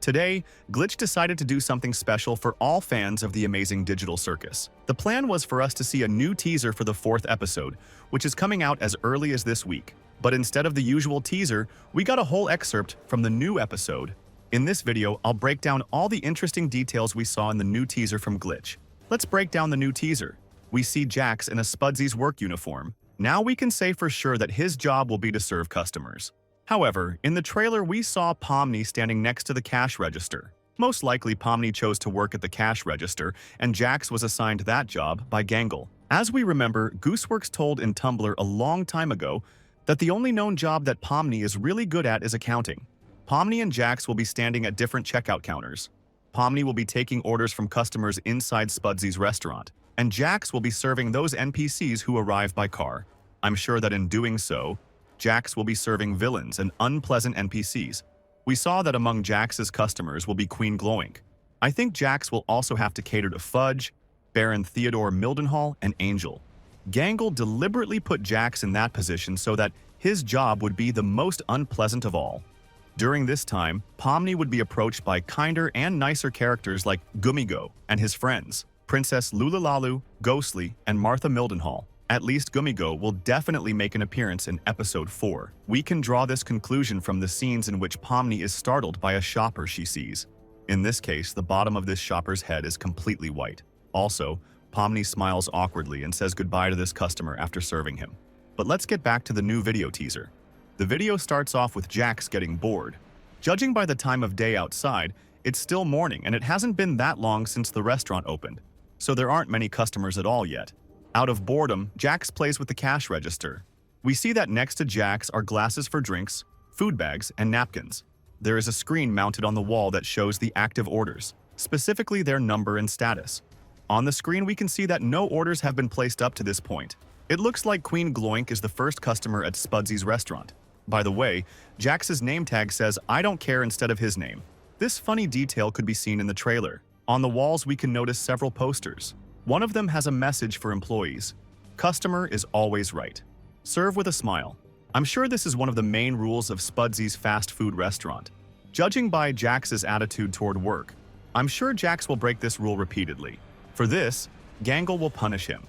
Today, Glitch decided to do something special for all fans of the Amazing Digital Circus. The plan was for us to see a new teaser for the 4th episode, which is coming out as early as this week. But instead of the usual teaser, we got a whole excerpt from the new episode. In this video, I'll break down all the interesting details we saw in the new teaser from Glitch. Let's break down the new teaser. We see Jax in a Spudsy's work uniform. Now we can say for sure that his job will be to serve customers. However, in the trailer we saw Pomni standing next to the cash register. Most likely Pomni chose to work at the cash register, and Jax was assigned that job by Gangle. As we remember, Gooseworks told in Tumblr a long time ago that the only known job that Pomni is really good at is accounting. Pomni and Jax will be standing at different checkout counters. Pomni will be taking orders from customers inside Spudsy's restaurant, and Jax will be serving those NPCs who arrive by car. I'm sure that in doing so, Jax will be serving villains and unpleasant NPCs. We saw that among Jax's customers will be Queen Glowink. I think Jax will also have to cater to Fudge, Baron Theodore Mildenhall, and Angel. Gangle deliberately put Jax in that position so that his job would be the most unpleasant of all. During this time, Pomni would be approached by kinder and nicer characters like Gumigo and his friends, Princess Lulalalu, Ghostly, and Martha Mildenhall. At least Gumigo will definitely make an appearance in episode 4. We can draw this conclusion from the scenes in which Pomni is startled by a shopper she sees. In this case, the bottom of this shopper's head is completely white. Also, Pomni smiles awkwardly and says goodbye to this customer after serving him. But let's get back to the new video teaser. The video starts off with Jax getting bored. Judging by the time of day outside, it's still morning and it hasn't been that long since the restaurant opened, so there aren't many customers at all yet. Out of boredom, Jax plays with the cash register. We see that next to Jax are glasses for drinks, food bags, and napkins. There is a screen mounted on the wall that shows the active orders, specifically their number and status. On the screen, we can see that no orders have been placed up to this point. It looks like Queen Glowink is the first customer at Spudsy's restaurant. By the way, Jax's name tag says "I don't care" instead of his name. This funny detail could be seen in the trailer. On the walls, we can notice several posters. One of them has a message for employees. Customer is always right. Serve with a smile. I'm sure this is one of the main rules of Spudsy's fast food restaurant. Judging by Jax's attitude toward work, I'm sure Jax will break this rule repeatedly. For this, Gangle will punish him.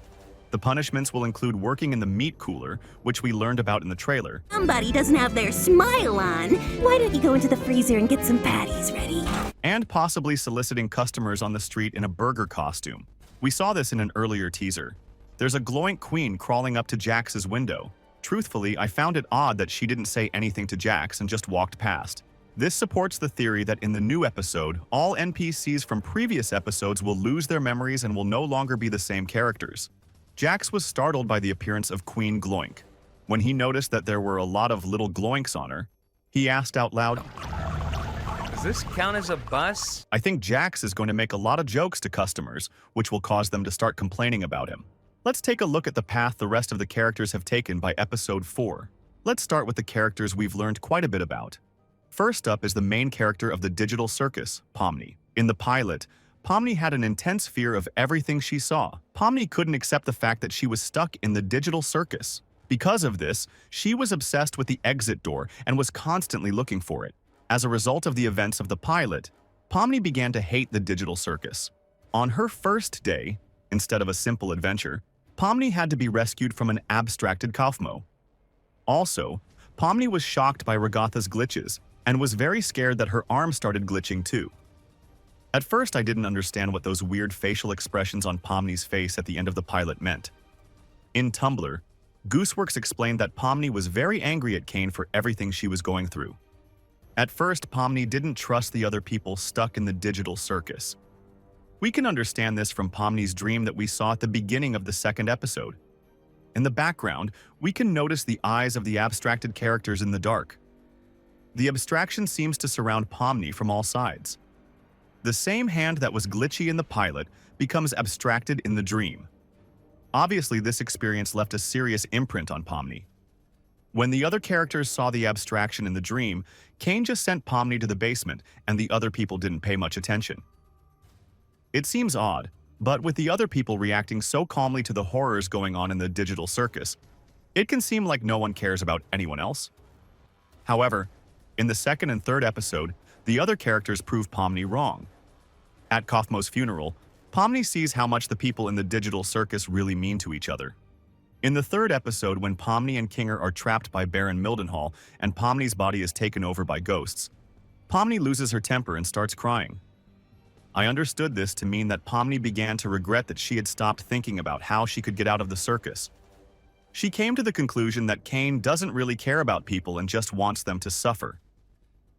The punishments will include working in the meat cooler, which we learned about in the trailer. Somebody doesn't have their smile on. Why don't you go into the freezer and get some patties ready? And possibly soliciting customers on the street in a burger costume. We saw this in an earlier teaser. There's a Glowink Queen crawling up to Jax's window. Truthfully, I found it odd that she didn't say anything to Jax and just walked past. This supports the theory that in the new episode, all NPCs from previous episodes will lose their memories and will no longer be the same characters. Jax was startled by the appearance of Queen Glowink. When he noticed that there were a lot of little Glowinks on her, he asked out loud, "Does this count as a bus?" I think Jax is going to make a lot of jokes to customers, which will cause them to start complaining about him. Let's take a look at the path the rest of the characters have taken by episode 4. Let's start with the characters we've learned quite a bit about. First up is the main character of the Digital Circus, Pomni. In the pilot, Pomni had an intense fear of everything she saw. Pomni couldn't accept the fact that she was stuck in the Digital Circus. Because of this, she was obsessed with the exit door and was constantly looking for it. As a result of the events of the pilot, Pomni began to hate the Digital Circus. On her first day, instead of a simple adventure, Pomni had to be rescued from an abstracted Kaufmo. Also, Pomni was shocked by Regatha's glitches and was very scared that her arm started glitching too. At first, I didn't understand what those weird facial expressions on Pomni's face at the end of the pilot meant. In Tumblr, Gooseworks explained that Pomni was very angry at Kane for everything she was going through. At first, Pomni didn't trust the other people stuck in the Digital Circus. We can understand this from Pomni's dream that we saw at the beginning of the 2nd episode. In the background, we can notice the eyes of the abstracted characters in the dark. The abstraction seems to surround Pomni from all sides. The same hand that was glitchy in the pilot becomes abstracted in the dream. Obviously, this experience left a serious imprint on Pomni. When the other characters saw the abstraction in the dream, Kane just sent Pomni to the basement and the other people didn't pay much attention. It seems odd, but with the other people reacting so calmly to the horrors going on in the Digital Circus, it can seem like no one cares about anyone else. However, in the 2nd and 3rd episode, The other characters prove Pomni wrong. At Kaufmo's funeral, Pomni sees how much the people in the digital circus really mean to each other. In the third episode, when Pomni and Kinger are trapped by Baron Mildenhall and Pomni's body is taken over by ghosts, Pomni loses her temper and starts crying. I understood this to mean that Pomni began to regret that she had stopped thinking about how she could get out of the circus. She came to the conclusion that Kane doesn't really care about people and just wants them to suffer.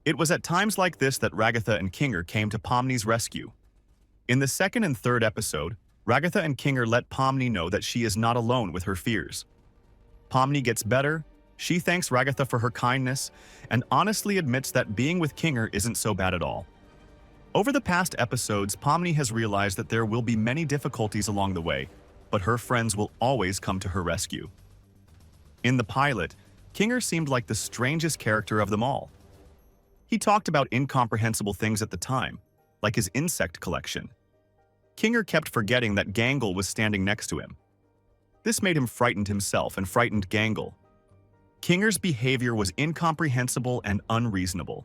It was at times like this that Ragatha and Kinger came to Pomni's rescue. In the second and third episode, Ragatha and Kinger let Pomni know that she is not alone with her fears. Pomni gets better, she thanks Ragatha for her kindness, and honestly admits that being with Kinger isn't so bad at all. Over the past episodes, Pomni has realized that there will be many difficulties along the way, but her friends will always come to her rescue. In the pilot, Kinger seemed like the strangest character of them all. He talked about incomprehensible things at the time, like his insect collection. Kinger kept forgetting that Gangle was standing next to him. This made him frightened himself and frightened Gangle. Kinger's behavior was incomprehensible and unreasonable.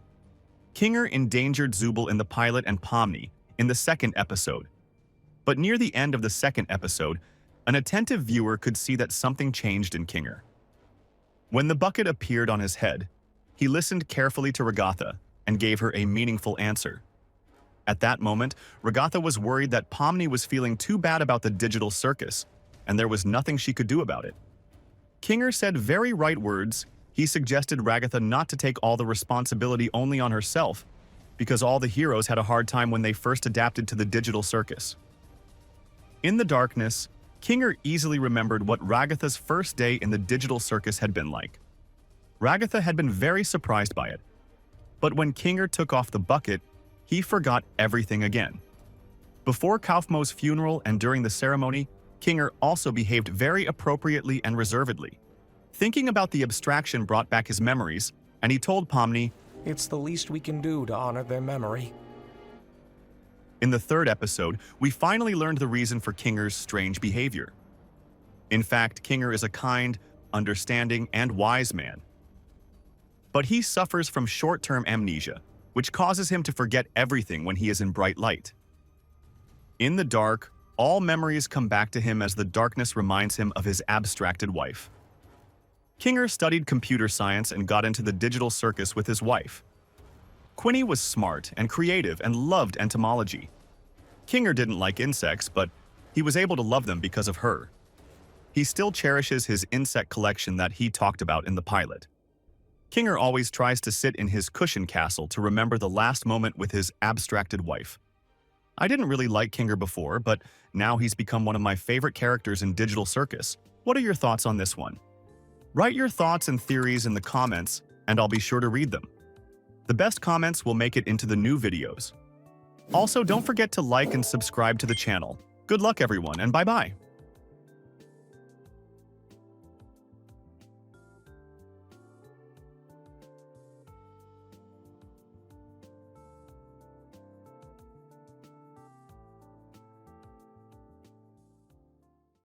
Kinger endangered Zubul in the pilot and Pomni in the second episode. But near the end of the second episode, an attentive viewer could see that something changed in Kinger. When the bucket appeared on his head, he listened carefully to Ragatha and gave her a meaningful answer. At that moment, Ragatha was worried that Pomni was feeling too bad about the digital circus, and there was nothing she could do about it. Kinger said very right words. He suggested Ragatha not to take all the responsibility only on herself, because all the heroes had a hard time when they first adapted to the digital circus. In the darkness, Kinger easily remembered what Ragatha's first day in the digital circus had been like. Ragatha had been very surprised by it, but when Kinger took off the bucket, he forgot everything again. Before Kaufmo's funeral and during the ceremony, Kinger also behaved very appropriately and reservedly. Thinking about the abstraction brought back his memories, and he told Pomni, "It's the least we can do to honor their memory." In the third episode, we finally learned the reason for Kinger's strange behavior. In fact, Kinger is a kind, understanding, and wise man. But he suffers from short-term amnesia, which causes him to forget everything when he is in bright light. In the dark, all memories come back to him as the darkness reminds him of his abstracted wife. Kinger studied computer science and got into the digital circus with his wife. Quinny was smart and creative and loved entomology. Kinger didn't like insects, but he was able to love them because of her. He still cherishes his insect collection that he talked about in the pilot. Kinger always tries to sit in his cushion castle to remember the last moment with his abstracted wife. I didn't really like Kinger before, but now he's become one of my favorite characters in Digital Circus. What are your thoughts on this one? Write your thoughts and theories in the comments, and I'll be sure to read them. The best comments will make it into the new videos. Also, don't forget to like and subscribe to the channel. Good luck, everyone, and bye-bye.